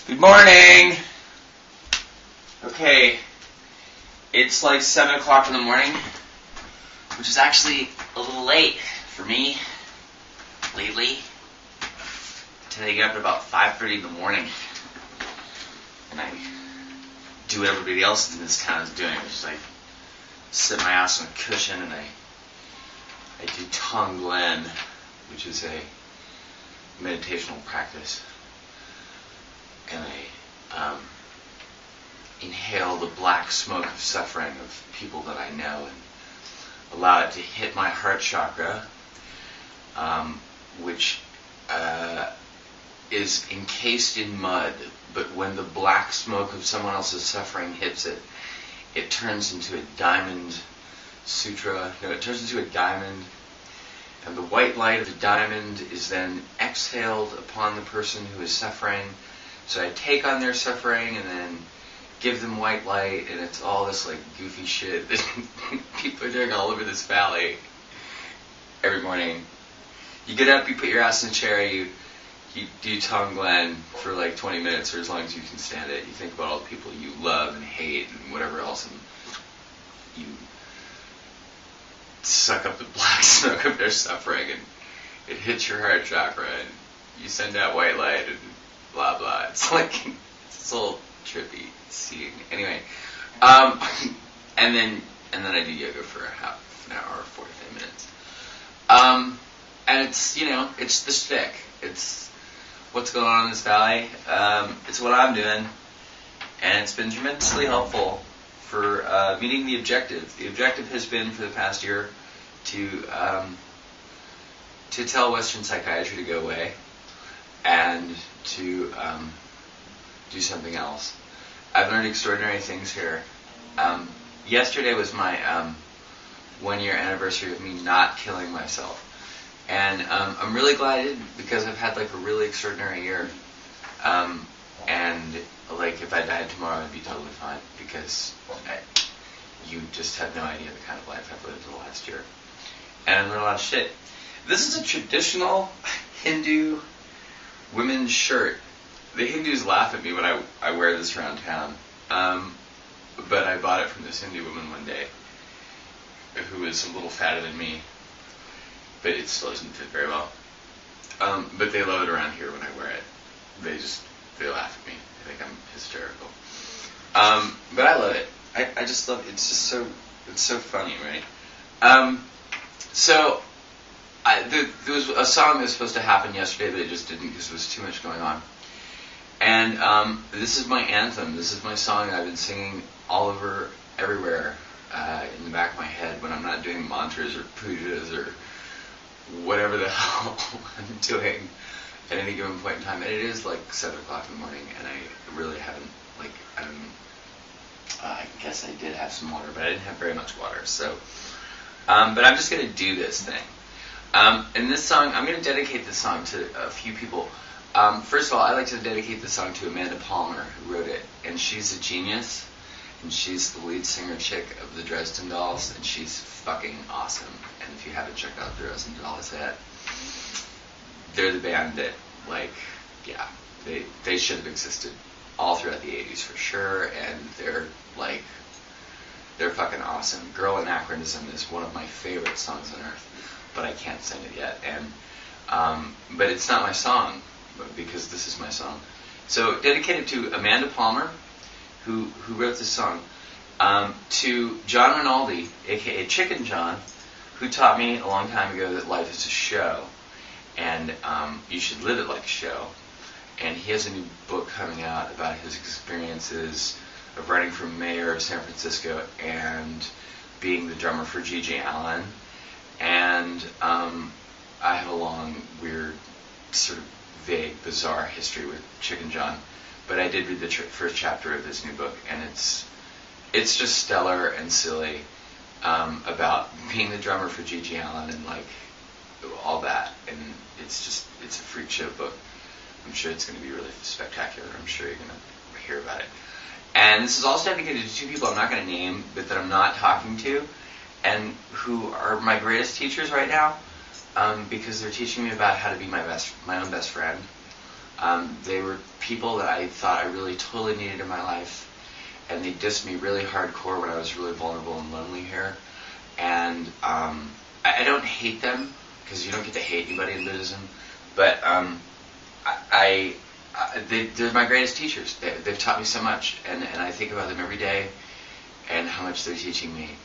Good morning! Okay, it's like 7 o'clock in the morning, which is actually a little late for me lately. Today I get up at about 5:30 in the morning, and I do what everybody else in this town is doing, which is like sit my ass on a cushion and I do Tonglen, which is a meditational practice. And I inhale the black smoke of suffering of people that I know and allow it to hit my heart chakra, which is encased in mud, but when the black smoke of someone else's suffering hits it, it turns into a diamond sutra. No, it turns into a diamond, and the white light of the diamond is then exhaled upon the person who is suffering. So I take on their suffering and then give them white light, and it's all this like goofy shit that people are doing all over this valley every morning. You get up, you put your ass in a chair, you do Tonglen for like 20 minutes or as long as you can stand it. You think about all the people you love and hate and whatever else, and you suck up the black smoke of their suffering, and it hits your heart chakra, and you send out white light, and blah blah. It's like it's a little trippy seeing. Anyway, and then I do yoga for a half an hour or 45 minutes. And it's it's the shtick. It's what's going on in this valley. It's what I'm doing, and it's been tremendously helpful for meeting the objective. The objective has been for the past year to tell Western psychiatry to go away and to do something else. I've learned extraordinary things here. Yesterday was my 1 year anniversary of me not killing myself. And I'm really glad I didn't, because I've had like a really extraordinary year. And like if I died tomorrow, I'd be totally fine, because you just have no idea the kind of life I've lived in the last year. And I learned a lot of shit. This is a traditional Hindu women's shirt. The Hindus laugh at me when I wear this around town. But I bought it from this Hindu woman one day who is a little fatter than me. But it still doesn't fit very well. But they love it around here when I wear it. They laugh at me. They think I'm hysterical. But I love it. I just love it. It's just so funny, right? There was a song that was supposed to happen yesterday, but it just didn't because there was too much going on. And this is my anthem. This is my song I've been singing all over, everywhere, in the back of my head when I'm not doing mantras or pujas or whatever the hell I'm doing at any given point in time. And it is like 7 o'clock in the morning, and I really haven't, I guess I did have some water, but I didn't have very much water. So, but I'm just going to do this thing. And this song, I'm going to dedicate this song to a few people. First of all, I'd like to dedicate this song to Amanda Palmer, who wrote it. And she's a genius. And she's the lead singer chick of the Dresden Dolls. And she's fucking awesome. And if you haven't checked out the Dresden Dolls yet, they're the band that, they should have existed all throughout the 80s for sure. And they're fucking awesome. Girl Anachronism is one of my favorite songs on earth. But I can't sing it yet, and but it's not my song, because this is my song. So dedicated to Amanda Palmer, who wrote this song, to John Rinaldi, aka Chicken John, who taught me a long time ago that life is a show, and you should live it like a show. And he has a new book coming out about his experiences of running for mayor of San Francisco and being the drummer for G.G. Allin. And I have a long, weird, sort of vague, bizarre history with Chicken John. But I did read the first chapter of his new book, and it's just stellar and silly, about being the drummer for G.G. Allin and all that. And it's a freak show book. I'm sure it's going to be really spectacular. I'm sure you're going to hear about it. And this is also dedicated to two people I'm not going to name, but that I'm not talking to, and who are my greatest teachers right now, because they're teaching me about how to be my own best friend. They were people that I thought I really totally needed in my life, and they dissed me really hardcore when I was really vulnerable and lonely here. And I don't hate them, because you don't get to hate anybody in Buddhism, but they're my greatest teachers. They've taught me so much, and I think about them every day and how much they're teaching me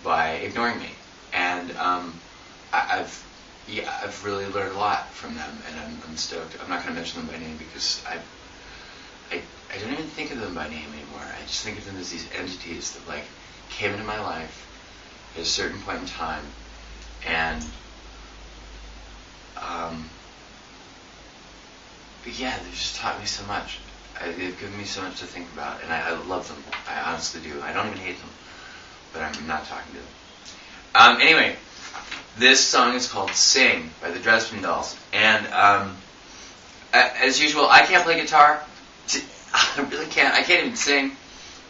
by ignoring me. And I've really learned a lot from them, and I'm stoked. I'm not going to mention them by name because I don't even think of them by name anymore. I just think of them as these entities that like came into my life at a certain point in time, and but yeah, they've just taught me so much. They've given me so much to think about, and I love them. I honestly do. I don't even hate them, but I'm not talking to them. Anyway, this song is called "Sing" by the Dresden Dolls, and as usual, I can't play guitar. I really can't. I can't even sing,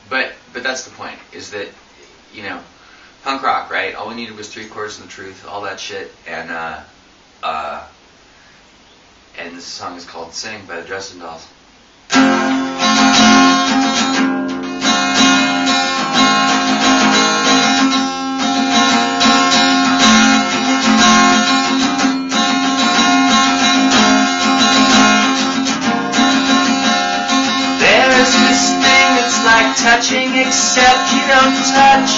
but that's the point. Is that, you know, punk rock, right? All we needed was 3 chords and the truth, all that shit, and this song is called "Sing" by the Dresden Dolls. There's this thing that's like touching, except you don't touch.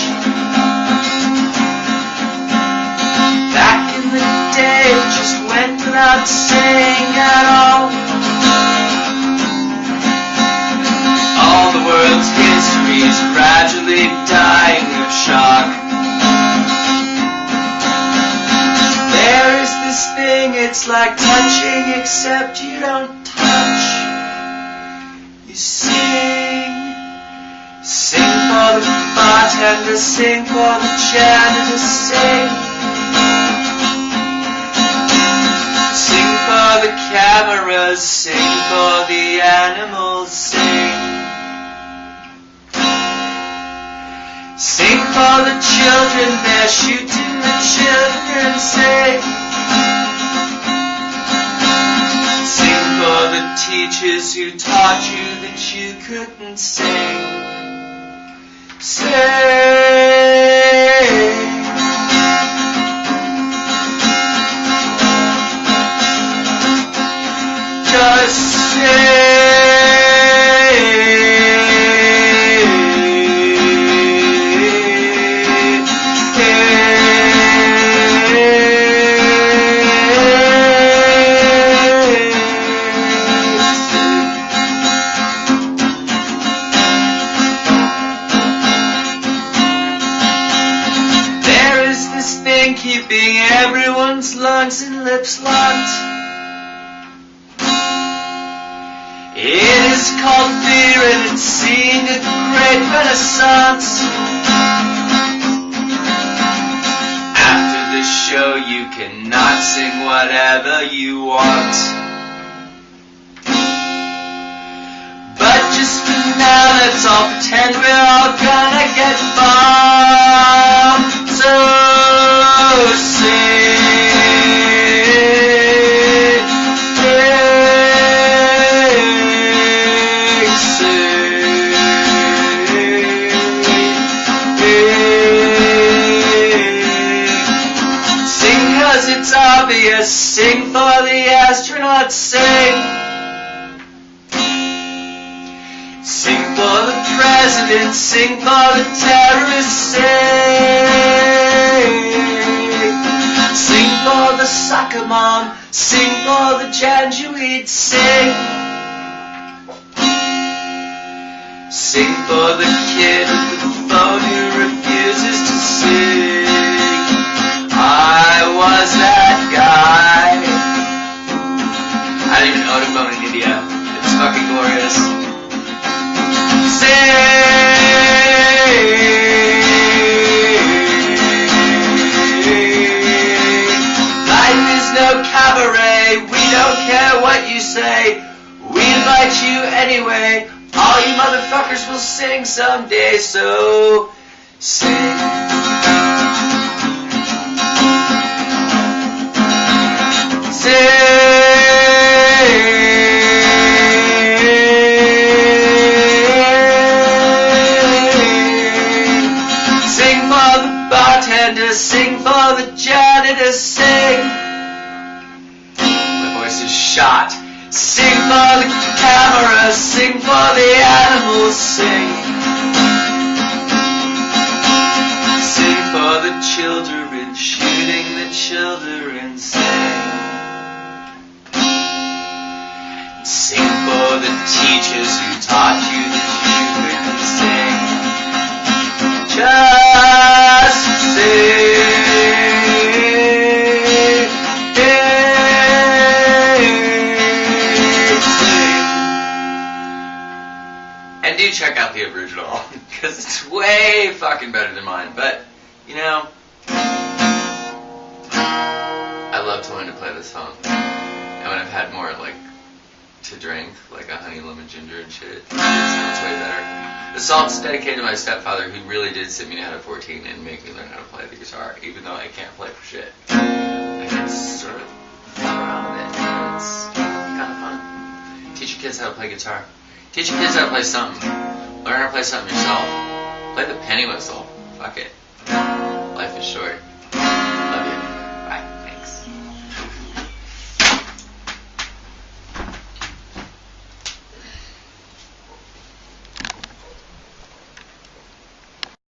Back in the day, it just went without saying at all. All the world's history is gradually dying of shock. There is this thing, it's like touching, except you don't touch. You sing. Sing for the bartender, sing for the janitor, sing. Sing for the cameras, sing for the animals, sing. Sing for the children, they're shooting the children, sing. Sing for the teachers who taught you that you couldn't sing. Sing. Just sing. Keeping everyone's lungs and lips locked. It is called fear, and it's seeing a great renaissance. After the show you cannot sing whatever you want, but just for now let's all pretend we're all gonna get bombed. So it's obvious, sing for the astronauts, sing. Sing for the president, sing for the terrorists, sing. Sing for the soccer mom, sing for the Janjaweed, sing. Sing for the kid with the phone who refuses to sing. I was that guy. I don't even own a phone in India. It's fucking glorious. Life is no cabaret. We don't care what you say. We invite you anyway. All you motherfuckers will sing someday. So sing. Sing. bartender, sing for the janitor, sing. My voice is shot. Sing for the camera, sing for the animals, sing. Sing for the children, shooting the children, sing. Sing for the teachers who taught you that you couldn't sing. Just sing. And do check out the original, because it's way fucking better than mine. But, you know, I love to learn to play this song. And when I've had more, like, to drink, like a honey, lemon, ginger and shit, it sounds way better. The song's dedicated to my stepfather, who really did sit me down at 14 and make me learn how to play the guitar, even though I can't play for shit. I can sort of fuck around with it. It's kind of fun. Teach your kids how to play guitar. Teach your kids how to play something. Learn how to play something yourself. Play the penny whistle. Fuck it. Life is short.